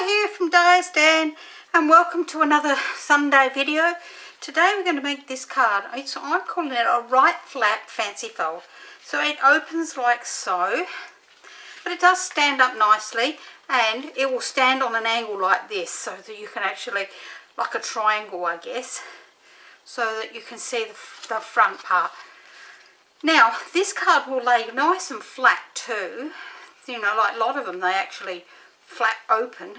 Hi here from Diane and welcome to another Sunday video. Today we're going to make this card. I'm calling it a right flap fancy fold. So it opens like so, but it does stand up nicely and it will stand on an angle like this so that you can actually, like a triangle I guess, so that you can see the front part. Now this card will lay nice and flat too. You know, like a lot of them, they actually flat open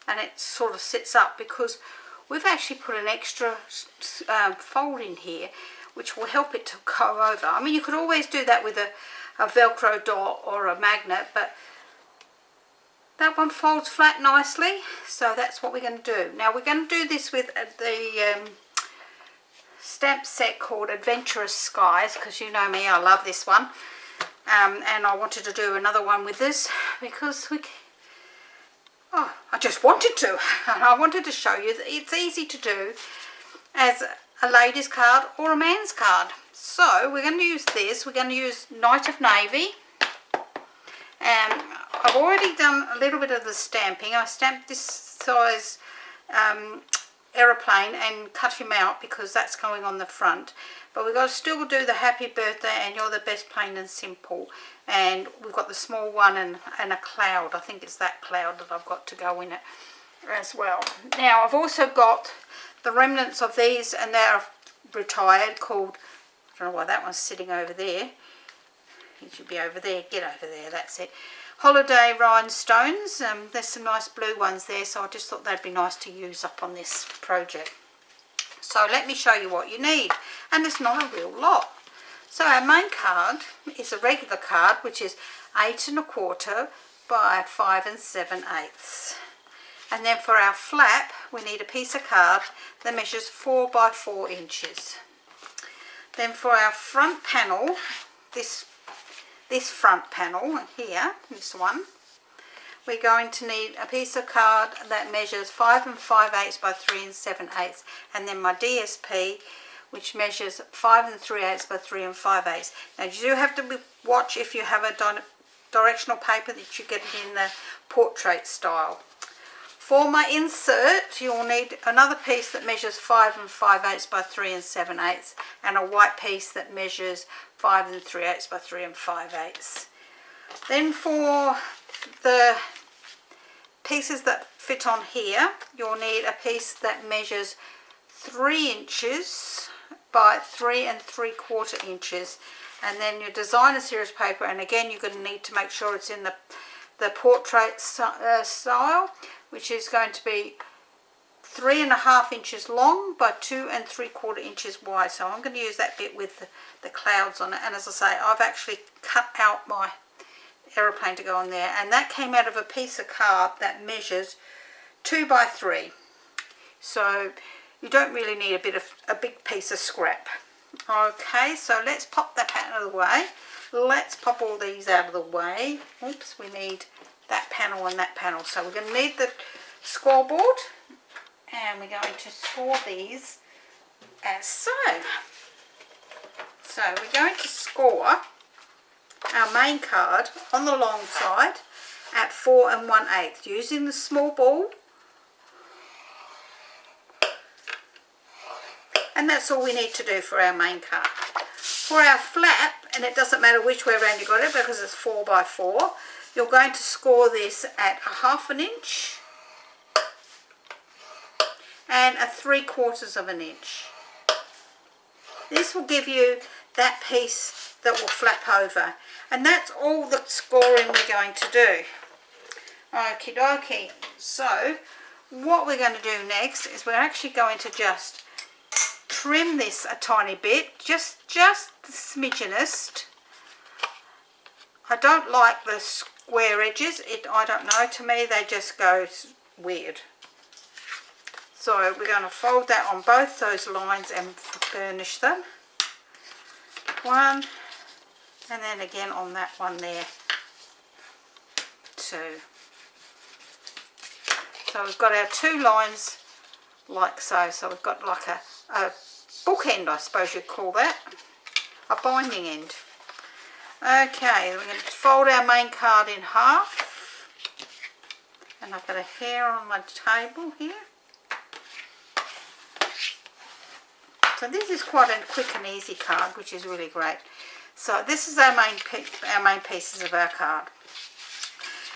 and it sort of sits up because we've actually put an extra fold in here which will help it to go over. I mean, you could always do that with a Velcro dot or a magnet, but that one folds flat nicely, so that's what we're going to do. Now we're going to do this with the stamp set called Adventurous Skies, because you know me, I love this one. And I wanted to do another one with this because I just wanted to. I wanted to show you that it's easy to do as a lady's card or a man's card. So we're going to use this. We're going to use Night of Navy. And I've already done a little bit of the stamping. I stamped this size aeroplane and cut him out because that's going on the front. But we've got to still do the happy birthday and you're the best plain and simple. And we've got the small one and a cloud. I think it's that cloud that I've got to go in it as well. Now I've also got the remnants of these, and they're retired, called, I don't know why that one's sitting over there. It should be over there. Get over there, that's it. Holiday Rhinestones. There's some nice blue ones there, so I just thought they'd be nice to use up on this project. So let me show you what you need, and it's not a real lot. So our main card is a regular card, which is 8 1/4 by 5 7/8. And then for our flap, we need a piece of card that measures 4 by 4 inches. Then for our front panel, this front panel here, this one, we're going to need a piece of card that measures 5 5/8 by 3 7/8, and then my DSP, which measures 5 3/8 by 3 5/8. Now you do have to watch if you have a directional paper that you get it in the portrait style. For my insert, you'll need another piece that measures 5 5/8 by 3 7/8, and a white piece that measures 5 3/8 by 3 5/8. Then for the pieces that fit on here, you'll need a piece that measures 3 inches by 3 3/4 inches, and then your designer series paper, and again you're going to need to make sure it's in the portrait style, which is going to be 3 1/2 inches long by 2 3/4 inches wide. So I'm going to use that bit with the clouds on it, and as I say, I've actually cut out my aeroplane to go on there, and that came out of a piece of card that measures 2 by 3. So you don't really need a big piece of scrap. Okay, so let's pop that out of the way. Let's pop all these out of the way. Oops, we need that panel and that panel. So we're going to need the scoreboard, and we're going to score these as so. So we're going to score our main card on the long side at 4 1/8 using the small ball, and that's all we need to do for our main card. For our flap, and it doesn't matter which way around you got it because it's 4 by 4, you're going to score this at 1/2 inch and 3/4 inch. This will give you that piece that will flap over, and that's all the scoring we're going to do. Okie dokie. So what we're going to do next is we're actually going to just trim this a tiny bit, just the smidgenest. I don't like the square edges. I don't know, to me they just go weird. So we're going to fold that on both those lines and burnish them. One, and then again on that one there. 2. So we've got our 2 lines like so. So we've got like a bookend, I suppose you'd call that. A binding end. Okay, we're going to fold our main card in half. And I've got a hair on my table here. So this is quite a quick and easy card, which is really great. So this is our main pieces of our card.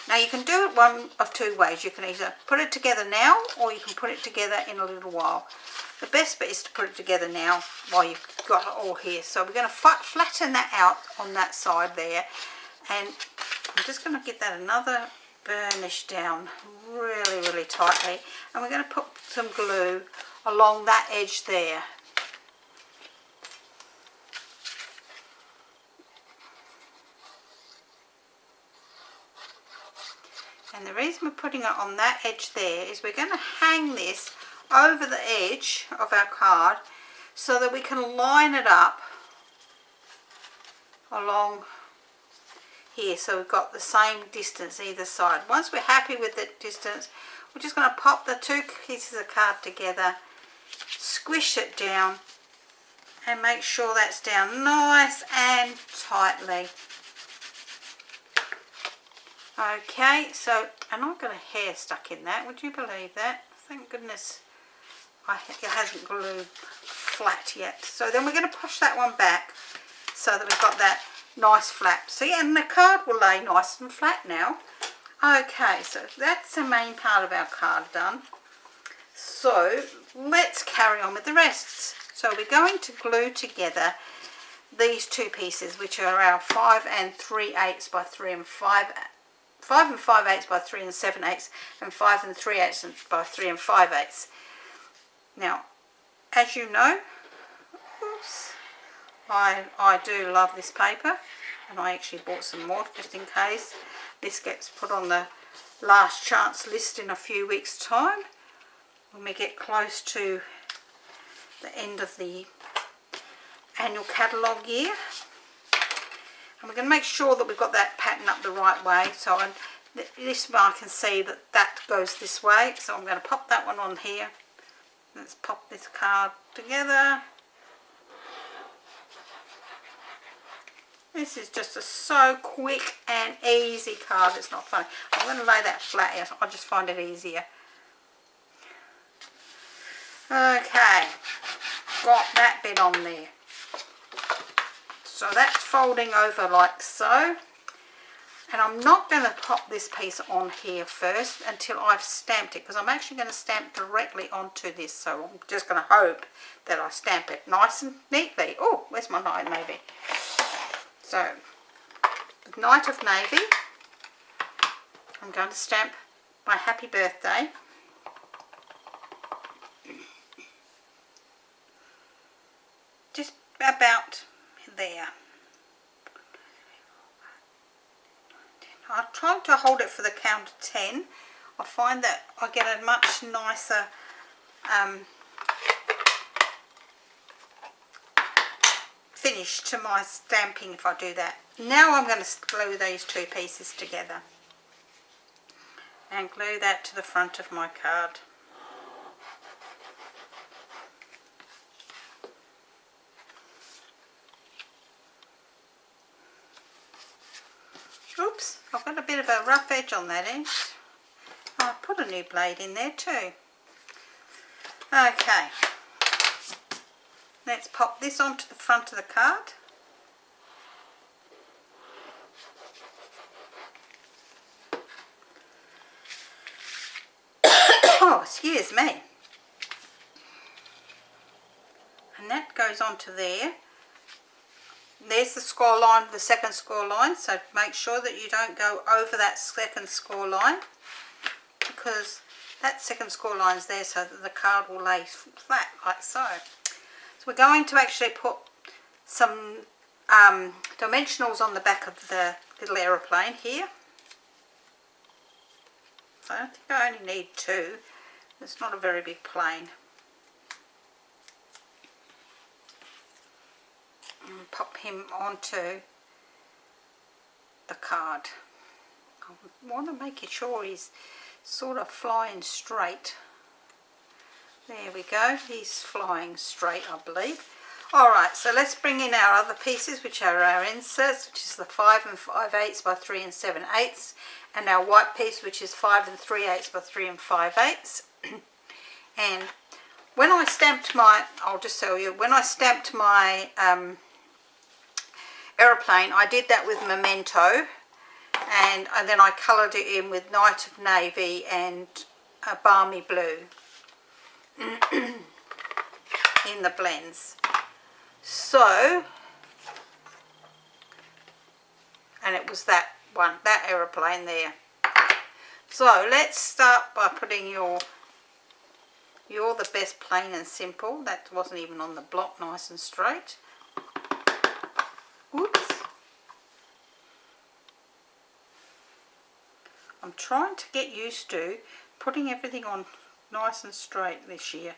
Now you can do it one of two ways. You can either put it together now, or you can put it together in a little while. The best bit is to put it together now while you've got it all here. So we're going to flatten that out on that side there. And I'm just going to get that another burnish down really, really tightly. And we're going to put some glue along that edge there. And the reason we're putting it on that edge there is we're going to hang this over the edge of our card so that we can line it up along here, so we've got the same distance either side. Once we're happy with the distance, we're just going to pop the two pieces of card together, squish it down, and make sure that's down nice and tightly. Okay, so, and I've got a hair stuck in that, would you believe that? Thank goodness it hasn't glued flat yet. So then we're going to push that one back so that we've got that nice flap. See, and the card will lay nice and flat now. Okay, so that's the main part of our card done. So let's carry on with the rest. So we're going to glue together these two pieces, which are our 5 3/8 by 3 and 5 5/8 by 3 and 7/8, and 5 3/8 by 3 and 5/8. Now, as you know, oops, I do love this paper, and I actually bought some more just in case this gets put on the last chance list in a few weeks' time when we get close to the end of the annual catalogue year. And we're going to make sure that we've got that pattern up the right way. So this one I can see that that goes this way, so I'm going to pop that one on here. Let's pop this card together. This is just so quick and easy card, it's not funny. I'm going to lay that flat here, I just find it easier. Okay, got that bit on there. So that's folding over like so. And I'm not going to pop this piece on here first until I've stamped it, because I'm actually going to stamp directly onto this. So I'm just going to hope that I stamp it nice and neatly. Oh, where's my Night Navy? So, Night of Navy. I'm going to stamp my happy birthday. Just about there. I try to hold it for the count of 10. I find that I get a much nicer finish to my stamping if I do that. Now I'm going to glue these two pieces together and glue that to the front of my card. Oops, I've got a bit of a rough edge on that edge. I'll put a new blade in there too. Okay, let's pop this onto the front of the card. Oh, excuse me. And that goes onto there. There's the score line, the second score line, so make sure that you don't go over that second score line, because that second score line is there so that the card will lay flat like so. So we're going to actually put some dimensionals on the back of the little aeroplane here. So I think I only need 2. It's not a very big plane. And pop him onto the card. I want to make it sure he's sort of flying straight. There we go, he's flying straight, I believe. Alright, so let's bring in our other pieces, which are our inserts, which is the 5 5/8 by 3 7/8, and our white piece, which is 5 3/8 by 3 5/8. And when I stamped my, I'll just tell you, when I stamped my aeroplane, I did that with Memento, and then I coloured it in with Night of Navy and a Balmy Blue in the blends. So, and it was that one, that aeroplane there. So let's start by putting You're the Best Plain and Simple. That wasn't even on the block, nice and straight. Whoops. I'm trying to get used to putting everything on nice and straight this year.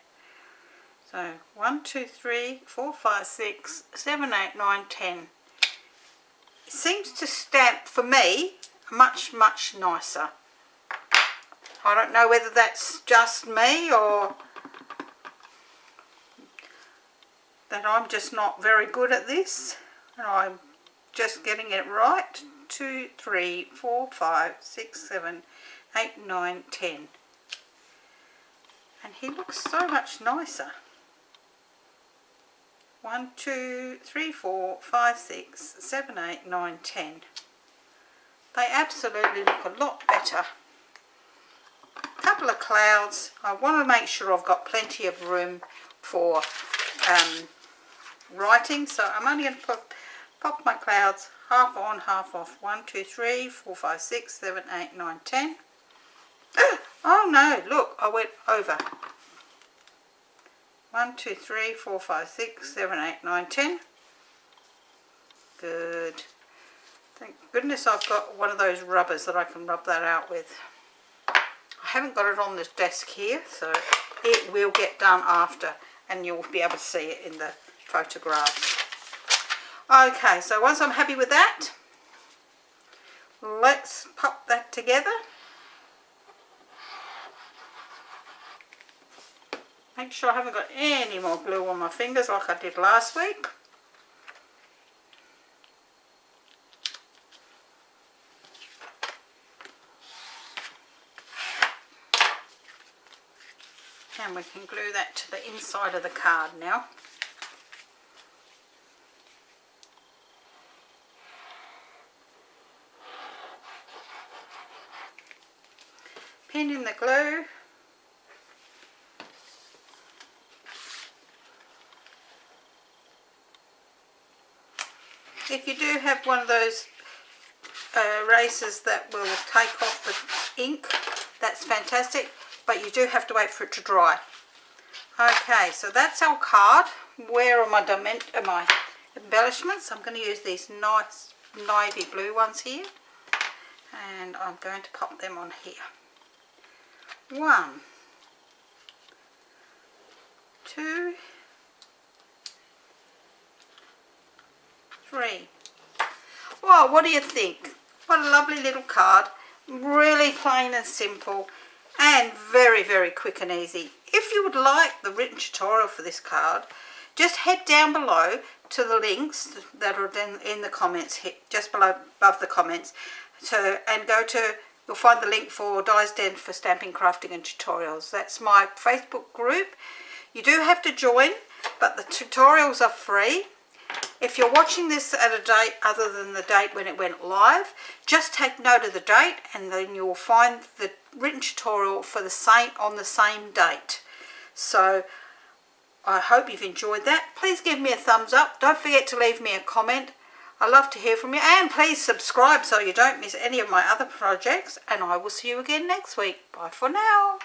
So 1, 2, 3, 4, 5, 6, 7, 8, 9, 10. It seems to stamp for me much nicer. I don't know whether that's just me or that I'm just not very good at this and I'm just getting it right. 2, 3, 4, 5, 6, 7, 8, 9, 10. And he looks so much nicer. 1, 2, 3, 4, 5, 6, 7, 8, 9, 10. They absolutely look a lot better. A couple of clouds. I want to make sure I've got plenty of room for writing, so I'm only going to pop my clouds half on, half off. 1, 2, 3, 4, 5, 6, 7, 8, 9, 10. Oh no, look, I went over. 1, 2, 3, 4, 5, 6, 7, 8, 9, 10. Good. Thank goodness I've got one of those rubbers that I can rub that out with. I haven't got it on this desk here, so it will get done after and you'll be able to see it in the photograph. Okay, so once I'm happy with that, let's pop that together. Make sure I haven't got any more glue on my fingers like I did last week. And we can glue that to the inside of the card now. Pin in the glue. If you do have one of those erasers that will take off the ink, that's fantastic, but you do have to wait for it to dry. Okay, so that's our card. Where are my embellishments? I'm going to use these nice navy blue ones here, and I'm going to pop them on here. 1, 2, 3. Well, what do you think? What a lovely little card. Really plain and simple and very quick and easy. If you would like the written tutorial for this card, just head down below to the links that are in the comments, just above the comments, and go to, you'll find the link for Di's Den for Stamping, Crafting and Tutorials. That's my Facebook group. You do have to join, but the tutorials are free. If you're watching this at a date other than the date when it went live, just take note of the date and then you'll find the written tutorial for on the same date. So I hope you've enjoyed that. Please give me a thumbs up. Don't forget to leave me a comment. I love to hear from you, and please subscribe so you don't miss any of my other projects, and I will see you again next week. Bye for now.